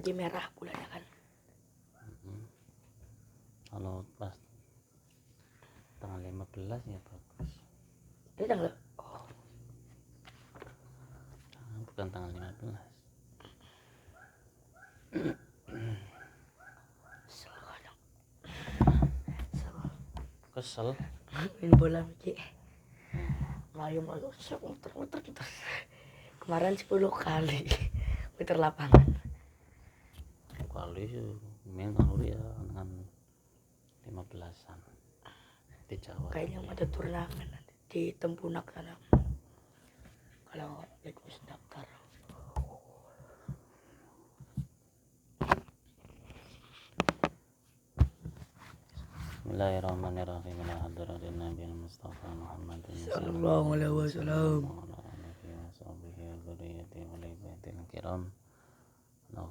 lagi merah bulannya kan. Kalau pas tanggal 15 ya bagus. Ini tanggal Bukan tanggal 15. Kesel main bola Miki. Malu muter terus. Kemarin 10 kali muter lapangan. kali main kan ya dengan 15-an di Jawa. Kayaknya ada turnamen nanti di Tempunak sana. Kalau Legos daftar. Bismillahirrahmanirrahim. Alhamdulillahi Nabi Mustafa Muhammad Sallallahu alaihi wasallam.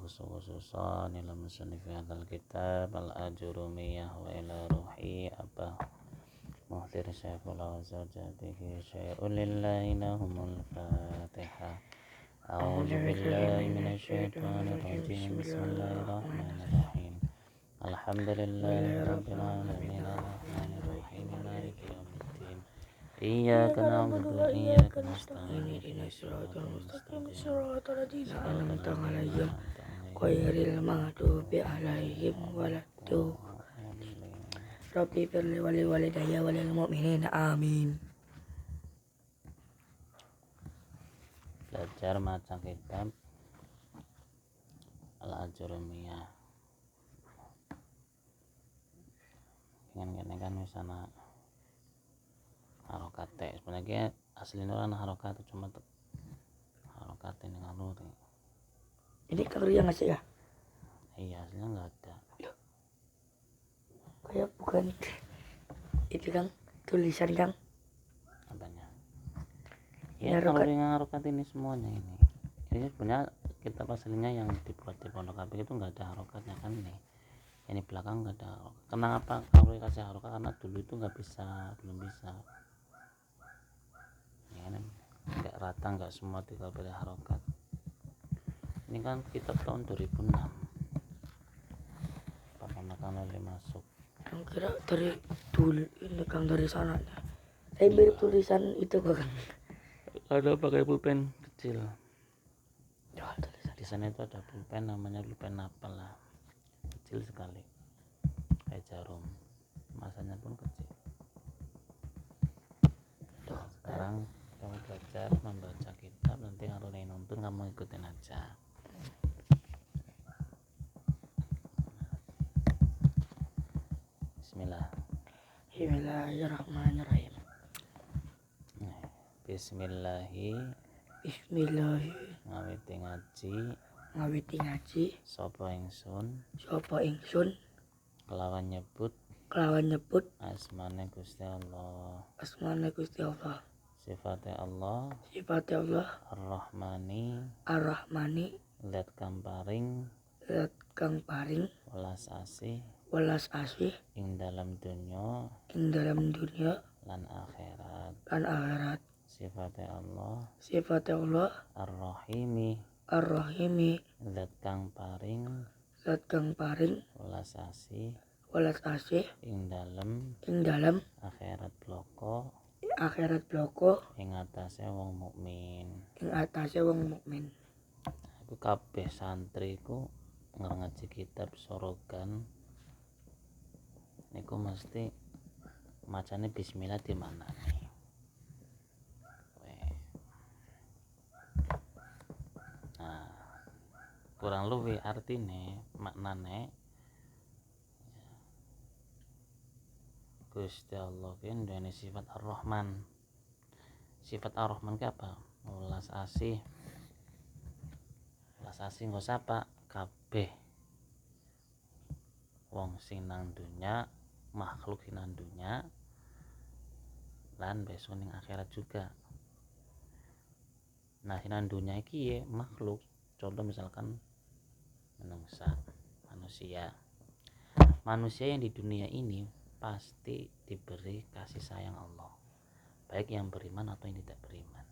khususan ila musannif hadzal kitab al-ajurumiyah wa ila ruhi apa muhtir syaiful zawjatihi syai'un lillahi lahumul fatihah. A'udzu billahi minasyaitonir rajim. Bismillahirrahmanirrahim. Alhamdulillahi rabbil alamin arrahmanir rahim maliki yaumiddin. Iyyaka na'budu wa iyyaka nasta'in ihdinas siratal mustaqim siratal ladzina an'amta 'alaihim ghairil maghdubi 'alaihim waladdallin. Rabbi firli wa li walidayya wa lil mu'minina amin. Belajar maca kitab Al-Ajurumiyah. Ingin kan misalnya harokat sebenarnya aslinya orang harokat cuma harokat ini nganu. Ini kalau yang ngasih ya? Iya aslinya nggak ada. Kayak bukan itu Kang, tulisan Kang. Apanya? Ya kalau dengan harokat ini semuanya ini sebenarnya kitab aslinya yang dibuat di Pondok Kapik itu nggak ada harokatnya kan ini belakang nggak ada harokat. Kenapa kalau dikasih harokat? Karena dulu itu belum bisa ya kan, nggak rata, nggak semua dikasih harokat. Ini kan kitab tahun 2006 pertama kali masuk. Yang kira dari dulu ini Kang, dari sana. Saya mirip tulisan itu Kang. Ada pakai pulpen kecil. Ya, tulisan. Di sana itu ada pulpen namanya pulpen napal lah, kecil sekali kayak jarum, masanya pun kecil. Sekarang kamu belajar membaca kitab, nanti kalau nonton kamu ikutin aja. Bismillahirrahmanirrahim. Bismillahi ngawiti ngaji sapa ingsun kelawan nyebut asmane Gusti Allah sifate Allah Ar-Rahmani zat kang paring welas asih ing dalam dunya lan akhirat. Sifate Allah Ar-Rahimi zat kang paring welas asih ing dalam akhirat bloko ing atase wong mukmin. Aku kabeh santri ku ngaji kitab Sorogan niku mesti macane bismillah di mana nih. Nah, kurang luwih artine maknane Gusti Allah ki nduweni sifat Ar-Rahman. Sifat Ar-Rahman ki apa? Welas asih nggo sapa kabeh wong sing nang dunya, makhluk sing nang dunya lan besok ning akhirat juga. Nah, sing nang dunya iki ya makhluk. Contoh misalkan manusia yang di dunia ini pasti diberi kasih sayang Allah, baik yang beriman atau yang tidak beriman.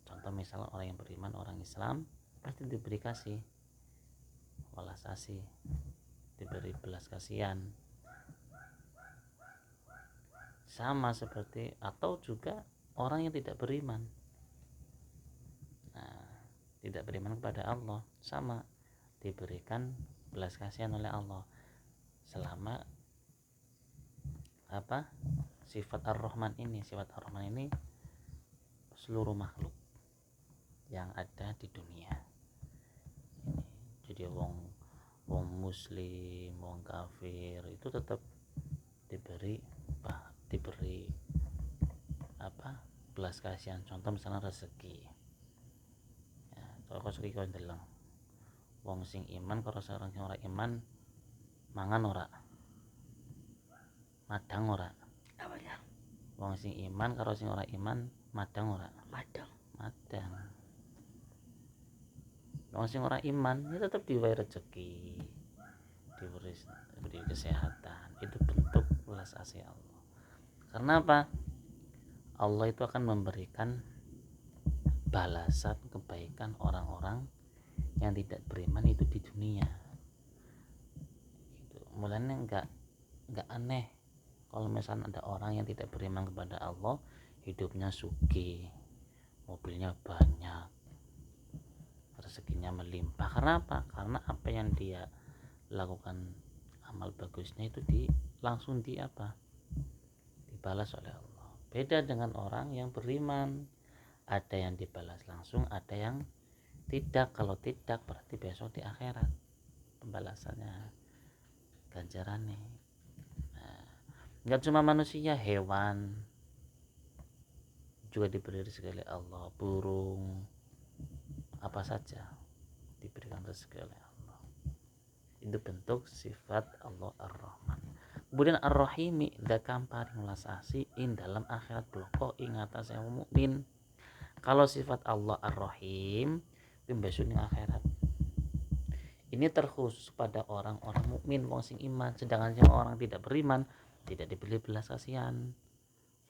Contoh misalnya orang yang beriman, orang Islam pasti diberi kasih. welas asih, diberi belas kasihan. Sama seperti atau juga orang yang tidak beriman. Nah, tidak beriman kepada Allah sama diberikan belas kasihan oleh Allah selama sifat Ar-Rahman ini seluruh makhluk yang ada di dunia ini. Jadi wong muslim, wong kafir itu tetap diberi belas kasihan. Contoh misalnya rezeki ya, kalau rezeki kau ndeleng wong sing iman karo orang sing ora iman mangan ora, madang ora. Apa ya? Wong sing iman karo sing ora iman madang ora, Madang. wong sing ora iman ya tetap diwai rezeki, diberi kesehatan. Itu bentuk belas kasih Allah. Karena apa? Allah itu akan memberikan balasan kebaikan orang-orang yang tidak beriman itu di dunia. Itu mulanya nggak aneh kalau misalnya ada orang yang tidak beriman kepada Allah, hidupnya sugih, mobilnya banyak, rezekinya melimpah. Karena apa? Karena apa yang dia lakukan, amal bagusnya itu langsung dibalas oleh Allah. Beda dengan orang yang beriman, ada yang dibalas langsung, ada yang tidak. Kalau tidak berarti besok di akhirat pembalasannya, ganjarannya. Nggak cuma manusia, hewan juga diberi rezeki oleh Allah, burung apa saja diberikan rezeki oleh Allah. Itu bentuk sifat Allah Ar-Rahman. Kemudian Ar-Rahimi dakam paring welas asih ing dalam akhirat bloko ing atase wong mukmin. Kalau sifat Allah Ar-Rahim besok ing akhirat ini terkhusus pada orang-orang mukmin, wong sing iman. Sedangkan yang orang tidak beriman tidak diberi belas kasihan,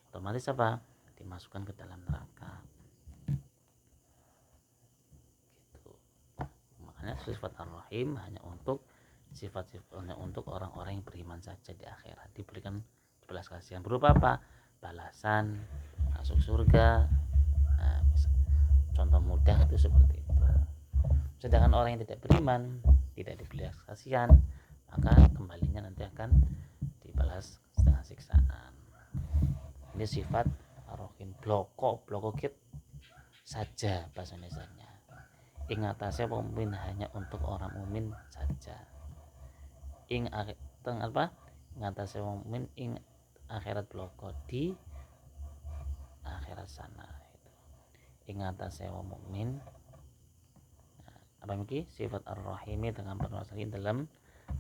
otomatis apa? Dimasukkan ke dalam neraka. Gitu. Makanya sifat Ar-Rahim hanya untuk sifat-sifatnya untuk orang-orang yang beriman saja di akhirat, diberikan belas kasihan berupa apa? Balasan, masuk surga. Nah, contoh mudah itu seperti itu. Sedangkan orang yang tidak beriman tidak diberi kasihan, maka kembalinya nanti akan dibalas dengan siksaan. Ini sifat Ar-Rahim. Bloko kit saja bahasa Indonesianya. Ingatase wong mukmin hanya untuk orang mukmin saja. Ngatasi wong mukmin ing akhirat bloko di akhirat sana itu. Ngatasi wong mukmin apa mungkin sifat Ar-Rahimi dengan permasalahan dalam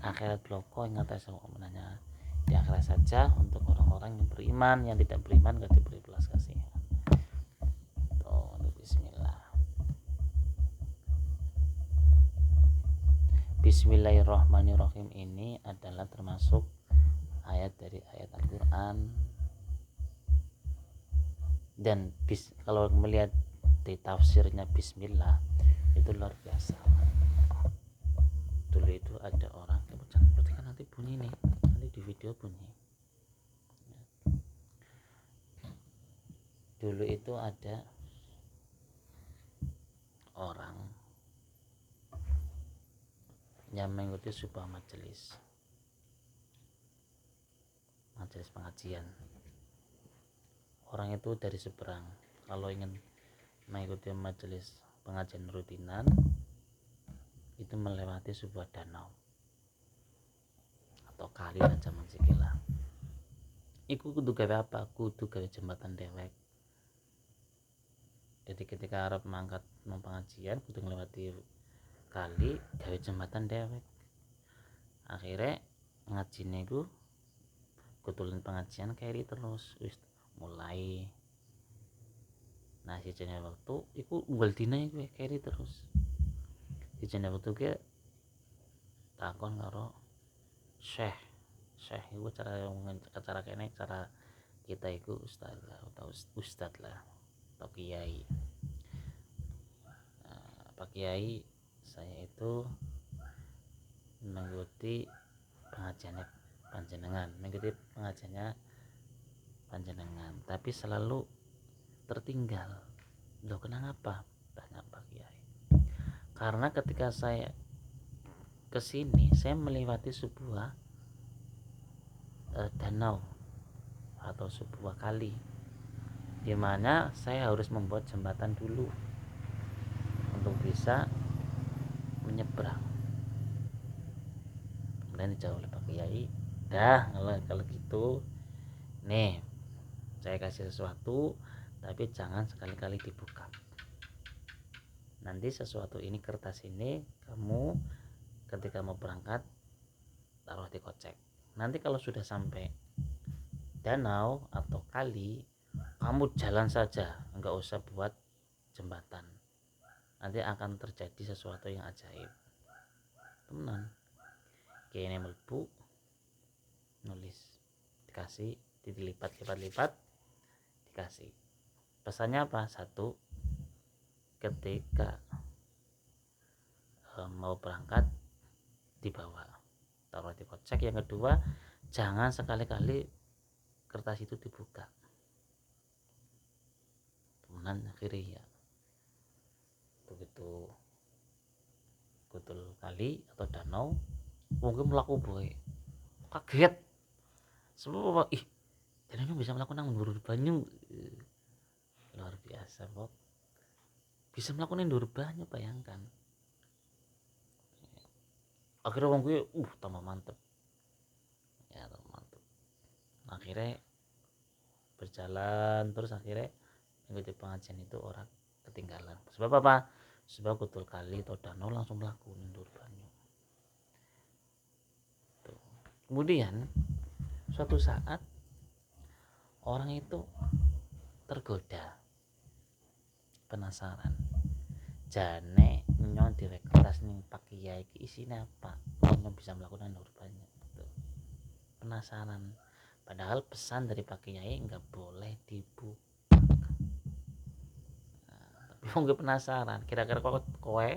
akhirat bloko ngatasi wong mukmin hanya di akhirat saja. Untuk orang-orang yang beriman, yang tidak beriman gak diberi belas kasihan. Bismillahirrahmanirrahim ini adalah termasuk ayat dari ayat Al-Quran. Dan kalau melihat di tafsirnya Bismillah itu luar biasa. Dulu itu ada orang, berarti kan nanti bunyi nih, nanti di video bunyi. Dulu itu ada orang yang mengikuti sebuah majelis pengajian. Orang itu dari seberang, kalau ingin mengikuti majelis pengajian rutinan itu melewati sebuah danau atau kali dan zaman sikila. Iku kudu gawe apa? Kudu gawe jembatan dewek. Jadi ketika Arab mangkat mau pengajian kudu melewati kali, gawe jembatan dewek. Akhirnya ngajine ku kutulan pengajian kayak terus mulai. Nah si jenis waktu iku unggal dina iku kayak terus. Si jenis waktu ke takon karo Syekh iku cara kene cara kita iku ustaz lah atau atau kiai. Pak Kiai, saya itu mengikuti pengajiannya panjenengan, tapi selalu tertinggal. Loh, kenapa? Tanya Pak Kiai. Karena ketika saya kesini, saya melewati sebuah danau atau sebuah kali, di mana saya harus membuat jembatan dulu untuk bisa menyeberang. Kemudian dijawab oleh Pak Kiai, dah kalau gitu nih saya kasih sesuatu, tapi jangan sekali-kali dibuka. Nanti sesuatu ini, kertas ini, kamu ketika mau berangkat taruh di kocek. Nanti kalau sudah sampai danau atau kali, kamu jalan saja, enggak usah buat jembatan. Nanti akan terjadi sesuatu yang ajaib. Temenan. Kayaknya melebu, nulis, dikasih, dilipat, dikasih. Pesannya apa? Satu, ketika mau berangkat dibawa, taruh di kocek. Yang kedua, jangan sekali-kali kertas itu dibuka. Kemudian akhirnya ya, begitu kutul kali atau danau, mungkin melaku boy, kaget semua. Dan ini bisa melakukan ndur banyu, luar biasa Bob, bisa melakukan ndur banyu, bayangkan. Akhirnya wong gue tambah mantep ya, akhirnya berjalan terus. Akhirnya mengikuti pengajian itu orang ketinggalan. Sebab apa? Sebab kutul kali atau danau langsung melakukan ndur banyu. Tuh. Kemudian suatu saat orang itu tergoda, penasaran, jane nyon direk kertas ning Pak Kiai iki isine apa, nyon bisa melakukan ndur banyu. Tuh. Penasaran, padahal pesan dari Pak Kiai nggak boleh dibuka. Tapi wong penasaran, kira-kira kowe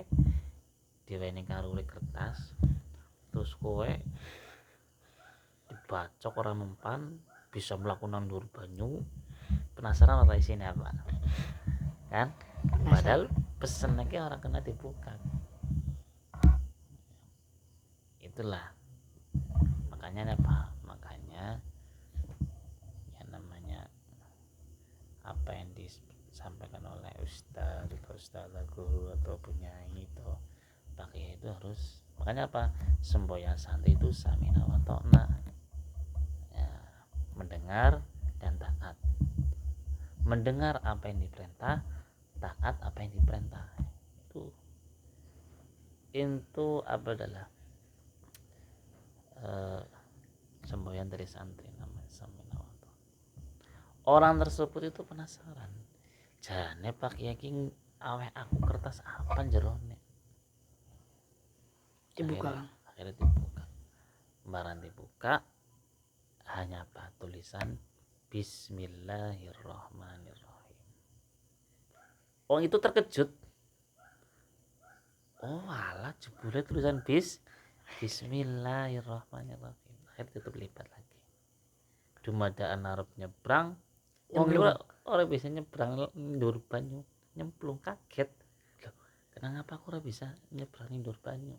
diwening karo kertas, terus kowe dibacok orang mempan bisa melakukan ndur banyu, penasaran apa isinya apa kan? Padahal pesennya orang kena dibuka. Itulah makanya apa, yang namanya apa yang disampaikan oleh ustaz atau guru atau penyanyi itu pakai itu harus. Makanya apa, semboyan santri itu samina wa ta'na ya, mendengar dan taat. Mendengar apa yang diperintah, taat apa yang diperintah. Itu apa adalah semboyan dari santri namanya samina wa ta'na. Orang tersebut itu penasaran, jane Pak Yaking aweh aku kertas apa jerone, Dibuka. Akhirnya dibuka. Barang dibuka, hanya apa, tulisan Bismillahirrahmanirrahim. Orang itu terkejut, oh alah jebule tulisan Bismillahirrahmanirrahim. Akhirnya tutup lipat lagi. Dumadaan arep nyebrang, orang bisa nyebrang ndur banyu, nyemplung, kaget. Loh, kenapa aku ora bisa nyebrang ndur banyu?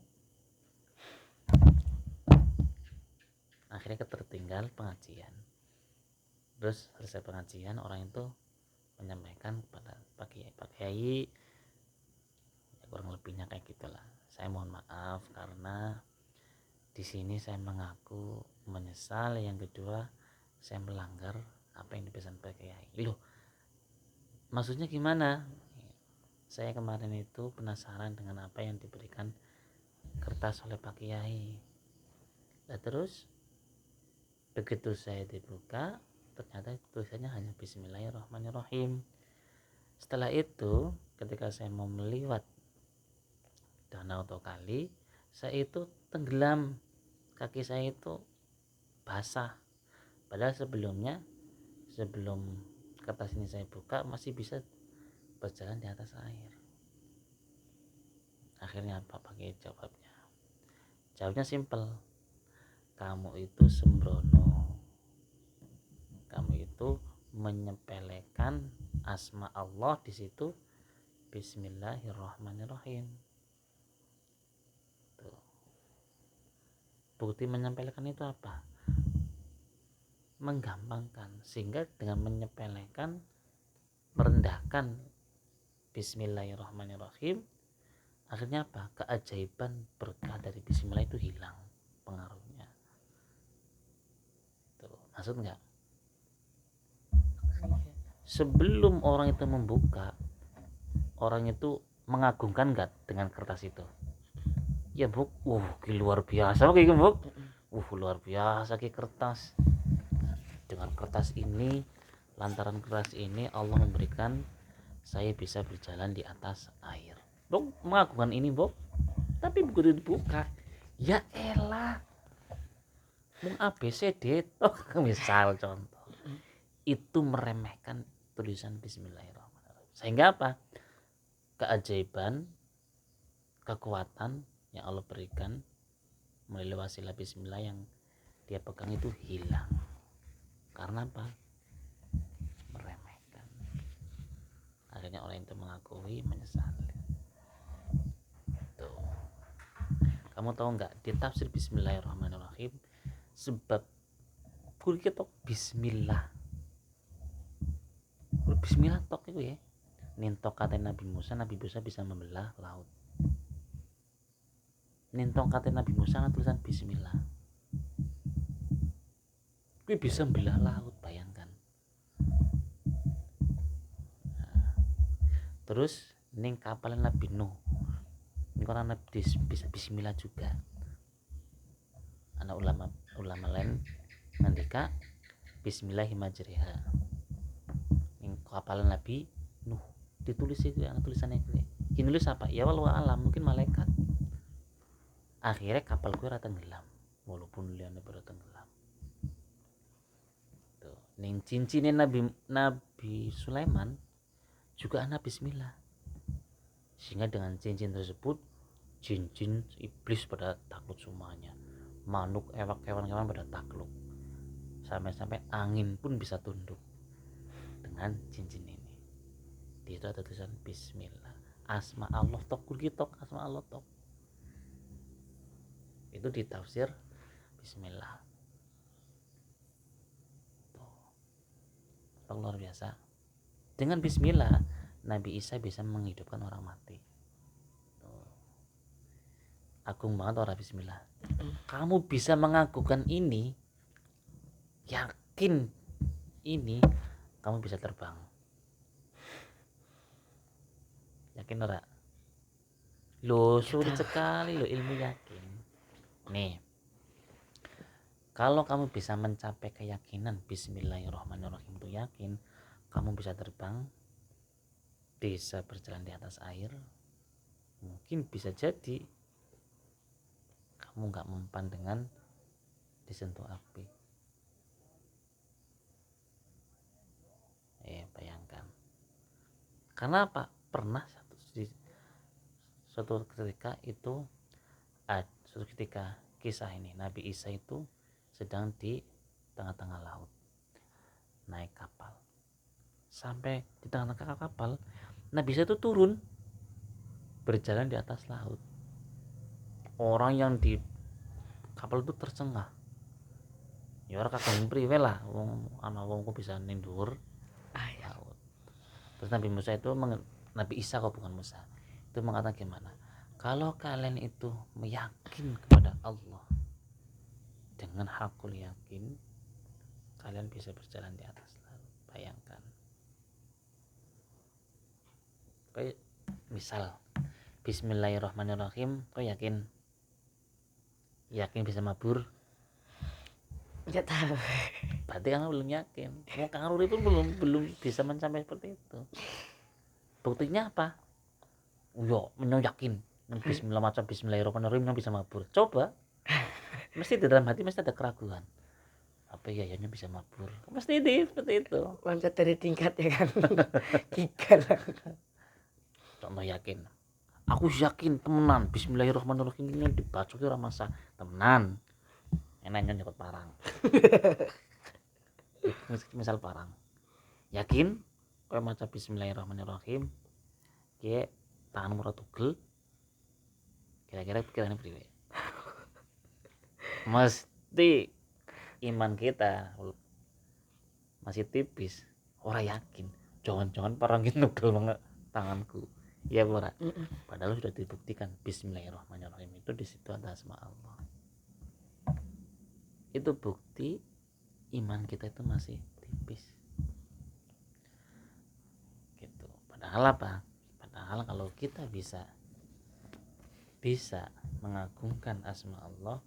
Akhirnya tertinggal pengajian. Terus selesai pengajian, orang itu menyampaikan kepada Pak Kiai, ya kurang lebihnya kayak gitulah. Saya mohon maaf karena di sini saya mengaku menyesal. Yang kedua, saya melanggar apa yang dipesan Pak Kiai. Loh, maksudnya gimana? Saya kemarin itu penasaran dengan apa yang diberikan kertas oleh Pak Kiai. Nah, terus begitu saya dibuka, ternyata tulisannya hanya Bismillahirrahmanirrahim. Setelah itu, ketika saya mau meliwat danau atau kali, saya itu tenggelam, kaki saya itu basah. Padahal sebelum kertas ini saya buka masih bisa berjalan di atas air. Akhirnya apa pakai jawabnya? Jawabnya simpel, kamu itu sembrono, kamu itu menyepelekan asma Allah di situ. Bismillahirrahmanirrahim. Tuh. Bukti menyepelekan itu apa? Menggampangkan, sehingga dengan menyepelekan, merendahkan Bismillahirrahmanirrahim, akhirnya apa? Keajaiban berkah dari Bismillah itu hilang pengaruhnya. Tuh, maksud nggak? Sebelum orang itu membuka, orang itu mengagungkan nggak dengan kertas itu? Ya Buk, luar biasa kayak Buk. Luar biasa kayak kertas. Dengan kertas ini, lantaran kertas ini Allah memberikan saya bisa berjalan di atas air. Buk mengagungkan ini Buk. Tapi begitu dibuka, ya elah, mung ABCD misal contoh, itu meremehkan tulisan Bismillahirrahmanirrahim. Sehingga apa? Keajaiban, kekuatan yang Allah berikan melalui wasilah Bismillah yang dia pegang itu hilang. Karena apa? Meremehkan. Akhirnya orang itu mengakui, menyesali. Tuh. Kamu tahu nggak, di tafsir Bismillahirrahmanirrahim, sebab kita Bismillah, Bismillah tok itu ya, nintok kata Nabi Musa bisa membelah laut. Nintok kata Nabi Musa tulisan Bismillah, itu bisa membelah laut, bayangkan. Nah, terus ning kapal Nabi Nuh, ini orang Nabi bisa Bismillah juga. Anak ulama lain ngendika Bismillahirrahmanirrahim. Ning kapal Nabi Nuh ditulis itu, yang tulisannya itu. Ini nulis apa? Ya walau alam, mungkin malaikat. Akhirnya kapal gue rata tenggelam, walaupun liane pada tenggelam. Tuh, ning cincinnya Nabi Sulaiman juga anak Bismillah. Sehingga dengan cincin tersebut, jin-jin iblis pada takut semuanya. Manuk, ewak, hewan-hewan pada takluk. Sampai-sampai angin pun bisa tunduk dengan cincin ini. Di situ ada tulisan Bismillah. Asma Allah tok, tok asma Allah tok. Itu di tafsir Bismillah. Tuh. Luar biasa. Dengan Bismillah, Nabi Isa bisa menghidupkan orang mati. Tuh. Agung banget orang Bismillah. Kamu bisa mengagungkan ini, yakin ini, kamu bisa terbang. Yakin ora? Loh, sulit sekali loh ilmu yakin. Nih, kalau kamu bisa mencapai keyakinan Bismillahirrahmanirrahim itu yakin, kamu bisa terbang, bisa berjalan di atas air, mungkin bisa jadi kamu gak mempan dengan disentuh api. Bayangkan. Karena apa? Pernah suatu ketika itu, suatu ketika kisah ini, Nabi Isa itu sedang di tengah-tengah laut, naik kapal. Sampai di tengah-tengah kapal, Nabi Isa itu turun, berjalan di atas laut. Orang yang di kapal itu tercengah. Ya orang kagak priwe lah, wong kok bisa nindur laut. Terus Nabi Isa kok bukan Musa, itu mengatakan gimana? Kalau kalian itu meyakin kepada Allah dengan hakul yakin, kalian bisa berjalan di atas laut. Bayangkan. Kayak misal Bismillahirrahmanirrahim, kau yakin bisa mabur? Nggak tahu. Berarti kamu belum yakin. Mau kangaroo itu belum bisa mencapai seperti itu. Buktinya apa? Yakin. Bismillah, macam Bismillahirrahmanirrahim yang bisa mabur. Coba. Mesti di dalam hati mesti ada keraguan. Apa ya bisa mabur? Mesti seperti itu. Loncat dari tingkat ya kan. 3 lah. Contoh yakin. aku yakin temenan bismillahirrahmanirrahim ini dibacoki ora masa temenan enaknya nyokot parang. Misal parang yakin kowe maca bismillahirrahmanirrahim ki tanganmu ora tugel kira-kira pikirannya priwe? Mesti iman kita masih tipis, ora yakin jangan-jangan parang itu nugel banget tanganku, ya ora. Padahal sudah dibuktikan bismillahirrahmanirrahim itu di situ ada asma Allah. Itu bukti iman kita itu masih tipis gitu. Padahal apa? Padahal kalau kita bisa mengagungkan asma Allah,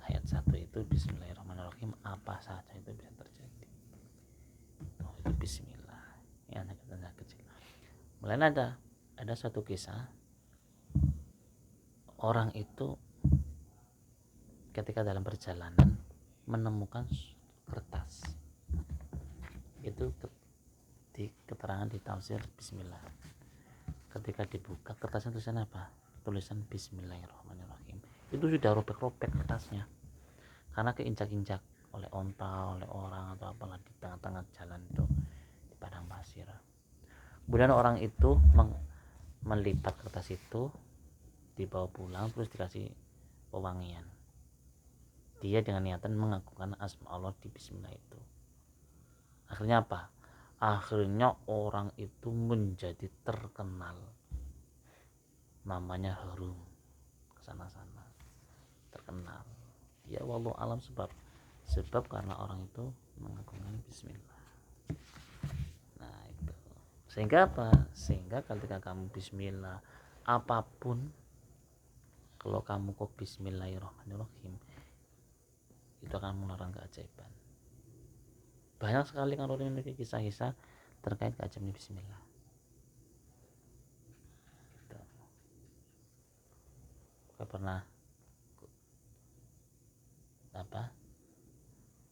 ayat 1 itu bismillahirrahmanirrahim, apa saja itu bisa terjadi. Itu bismillah ya, anak kecil. Mulai ada satu kisah, orang itu ketika dalam perjalanan menemukan kertas, itu di keterangan di tafsir bismillah, ketika dibuka kertasnya tulisan apa? Tulisan bismillahirrahmanirrahim. Itu sudah robek-robek kertasnya karena keinjak-injak oleh onta, oleh orang atau apalah di tengah-tengah jalan itu di padang pasir. Kemudian orang itu melipat kertas itu, dibawa pulang, terus dikasih pewangian. Dia dengan niatan mengagungkan asma Allah di bismillah itu. Akhirnya apa? Akhirnya orang itu menjadi terkenal, namanya harum kesana-sana, terkenal. Ya wallahu alam, sebab karena orang itu mengagungkan bismillah. Nah itu, sehingga apa? Sehingga ketika kamu bismillah apapun, kalau kamu kok bismillahirrahmanirrahim, itu akan mengeluarkan keajaiban. Banyak sekali kan orang memiliki kisah-kisah terkait keajaiban bismillah gitu. Saya pernah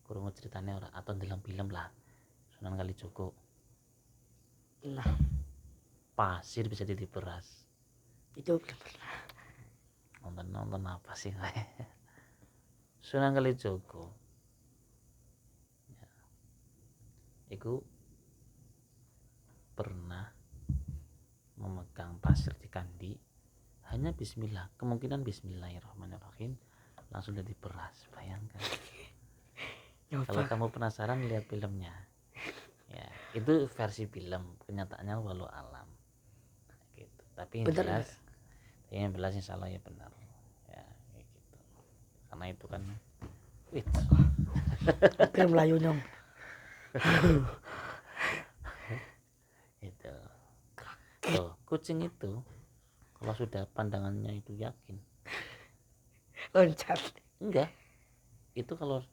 kurang ceritanya orang atau dalam film lah, Sunan Kalijogo, Nah, pasir bisa jadi beras. itu belum pernah. Nonton apa sih? Sunan Kalijogo ya, itu pernah memegang pasir di kandi, hanya bismillah, kemungkinan bismillahirrahmanirrahim langsung jadi beras. Bayangkan. Kalau kamu penasaran, lihat filmnya ya, itu versi film, kenyataannya walau alam gitu. Tapi yang jelas insya Allah ya benar ya gitu. Karena itu kan Film Melayu dong. itu tuh, kucing itu kalau sudah pandangannya itu yakin Loncat. enggak, itu kalau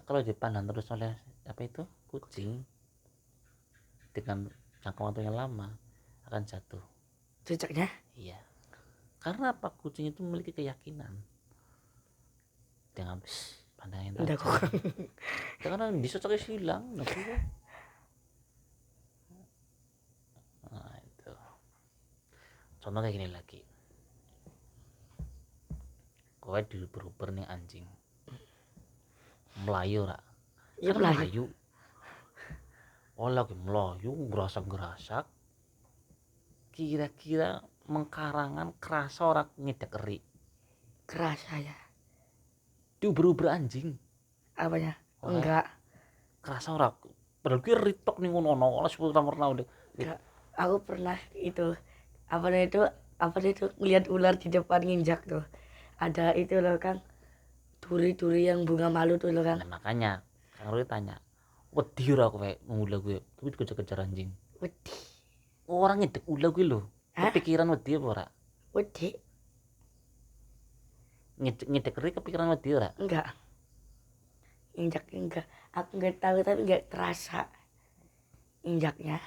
kalau dipandang terus oleh apa itu kucing dengan jangka waktu yang lama akan jatuh. Cocoknya? Iya, karena apa? Kucing itu memiliki keyakinan dengan pandangan Udah tajam. Karena disocoknya hilang, nah itu contoh kayak gini lagi, kowe diuber-uber nih anjing melayu rak, Ya kan Melayu. melayu, oh lagi melayu gerasak-gerasak, kira-kira mengkarangan kerasa orang ngedek eri, Kerasa ya. diuber-uber anjing Apanya? Ora. Enggak. Kerasa orang padahal gue ritok nih ngono olah sepuluh pernah udah. Enggak. Aku pernah itu apa itu ngeliat ular di depan nginjak tuh. Ada itu loh Kang, duri-duri yang bunga malu tuh loh Kang. Nah, makanya Kang Roy tanya, wedi ora kowe ngulah gue tapi kejar-kejar anjing. Wedi. Orang ngedek ulah gue lho. Kepikiran wedi apa ora? Wedi. Ngedek ri kepikiran wedi ora? Enggak. Injak enggak. Aku enggak tahu tapi enggak terasa injaknya.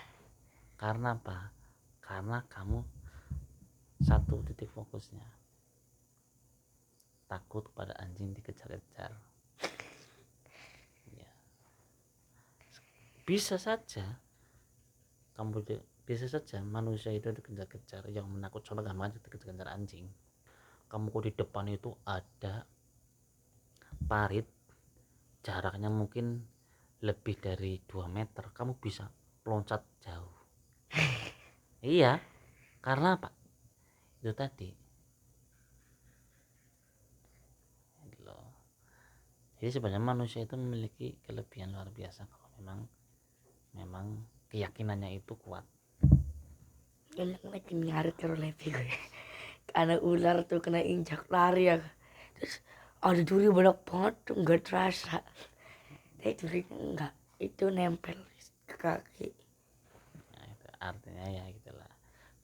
Karena apa? Karena kamu satu titik fokusnya takut pada anjing dikejar-kejar ya. Bisa saja kamu Bisa saja manusia itu dikejar-kejar, yang menakut contoh gampang dikejar-kejar anjing. Kamu kok di depan itu ada parit, jaraknya mungkin lebih dari 2 meter, kamu bisa loncat jauh. Iya, karena apa? Itu tadi gitu loh. Jadi sebenarnya manusia itu memiliki kelebihan luar biasa kalau memang keyakinannya itu kuat. Yang lagi ngarit karo lebih gue. Karena ular tuh kena injak lari ya. Terus ada duri banyak banget tuh nggak terasa. Tapi durinya enggak, itu nempel ke kaki. Nah, itu artinya ya gitulah.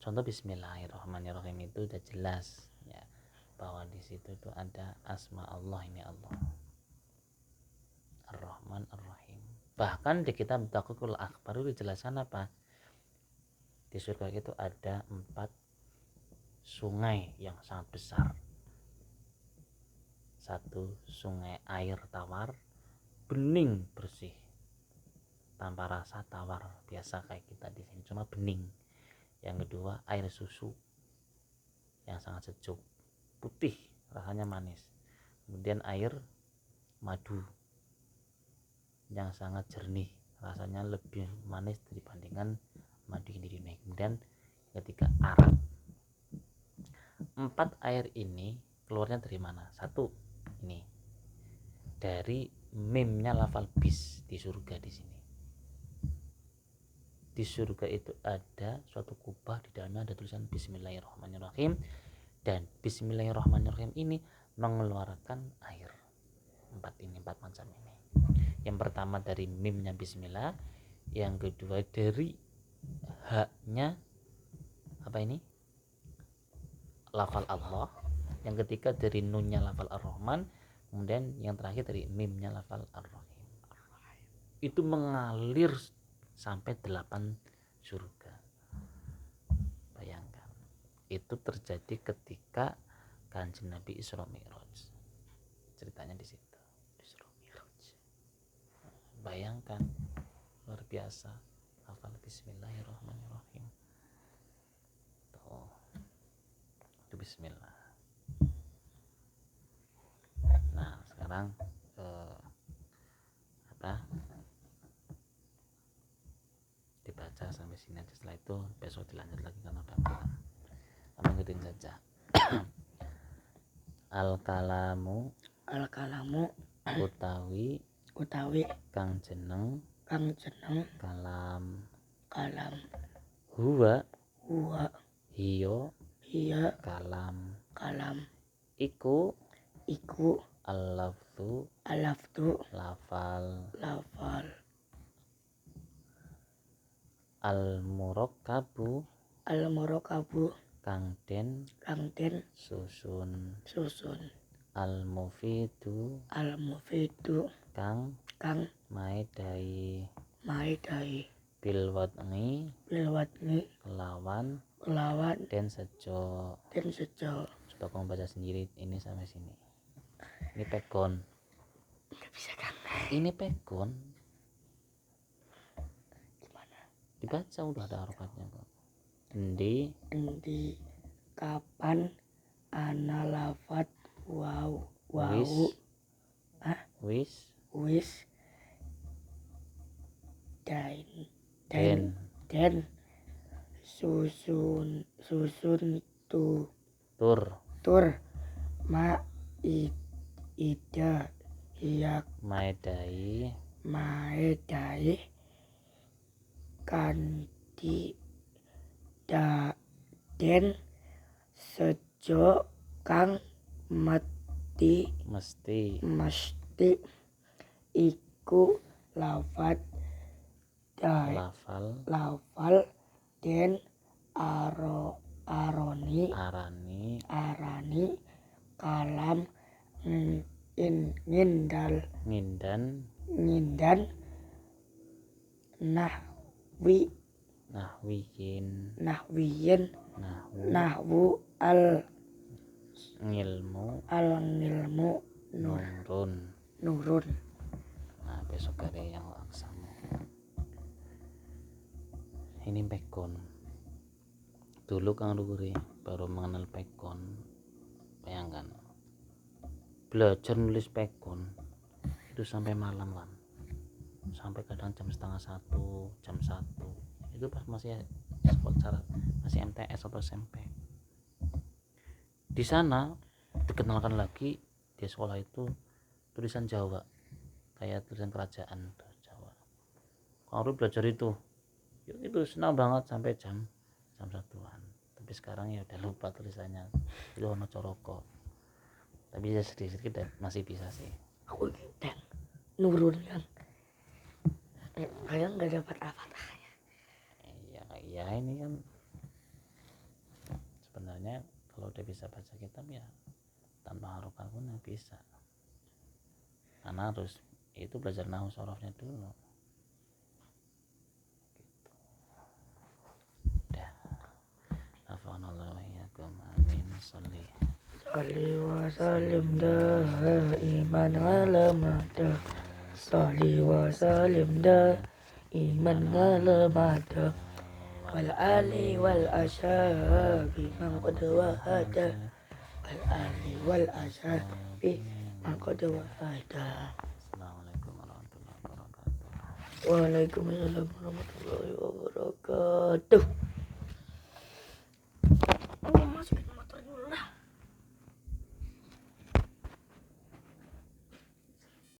Contoh Bismillahirrahmanirrahim itu udah jelas ya, bahwa di situ itu ada asma Allah, ini Allah Ar-Rahman Ar-Rahim. Bahkan di kitab Taqul Akbar itu dijelaskan apa? Di surga itu ada 4 sungai yang sangat besar. 1 sungai air tawar, bening bersih, tanpa rasa tawar biasa kayak kita di sini, cuma bening. Yang kedua air susu yang sangat sejuk, putih, rasanya manis. Kemudian air madu yang sangat jernih, rasanya lebih manis dibandingkan madu ini di dunia. Kemudian ketiga arak. 4 air ini keluarnya dari mana? 1 ini dari mimnya lafal bis di surga. Di sini di surga itu ada suatu kubah, di dalamnya ada tulisan Bismillahirrahmanirrahim, dan Bismillahirrahmanirrahim ini mengeluarkan air. 4 macam ini. Yang pertama dari mimnya Bismillah, yang kedua dari haknya apa ini, lafal Allah, yang ketiga dari nunnya lafal Ar-Rahman, kemudian yang terakhir dari mimnya lafal Ar-Rahim. Itu mengalir sampai 8 surga. Bayangkan, itu terjadi ketika Kanjeng Nabi Isra Mi'raj. Ceritanya di situ, Isra Mi'raj. Bayangkan, luar biasa. Hafal Bismillahirrahmanirrahim. Tuh, itu Bismillah. Nah, sekarang dibaca sampai sini aja, setelah itu besok dilanjut lagi karena udah malam. Kamu ikutin saja. Al-kalamu utawi kang jeneng kalam huwa hiyo kalam iku al-lafzu lafal al-murakkabu kang den susun al-mufidu kang maedai bil wadni lawan dan sejo. Coba kamu baca sendiri ini sampai sini. Ini pegon. Nggak bisa kan? Ini pegon. Gimana? Dibaca, udah ada harokatnya kok. Endi kapan ana lafat wis dan susun tur ma ida hiyak maedai kanti den sejo kang mesti iku lafal den arani kalam ngindan nahwu al ngilmu nurun. Nah, besok ada yang laksamu. Ini pegon. dulu Kang Ruri baru mengenal pekon, bayangkan belajar nulis pekon itu sampai malam kan, sampai kadang jam setengah satu, jam 1 itu pas masih masih MTS atau SMP. Di sana dikenalkan lagi di sekolah itu tulisan Jawa, kayak tulisan kerajaan Jawa. Kalau belajar itu senang banget sampai jam 1-an. Tapi sekarang ya udah lupa tulisannya, itu ono coroko, tapi ya sedikit-sedikit masih bisa sih. Aku dan nurun kan kadang nggak dapat apa-apanya. Ya ini kan sebenarnya kalau udah bisa baca kitab ya tanpa harokat pun ya bisa, karena harus itu belajar nahwu sorofnya dulu gitu. Udah, afanallahu iyyakum, amin. Sholli wa sallim daiman ala mada. Sholli wa sallim daiman ala mada. Wal ali wal ashabi man qad wahada. Wal ali wal ashabi man qad wahada. Assalamualaikum warahmatullahi wabarakatuh. Waalaikumsalam warahmatullahi wabarakatuh.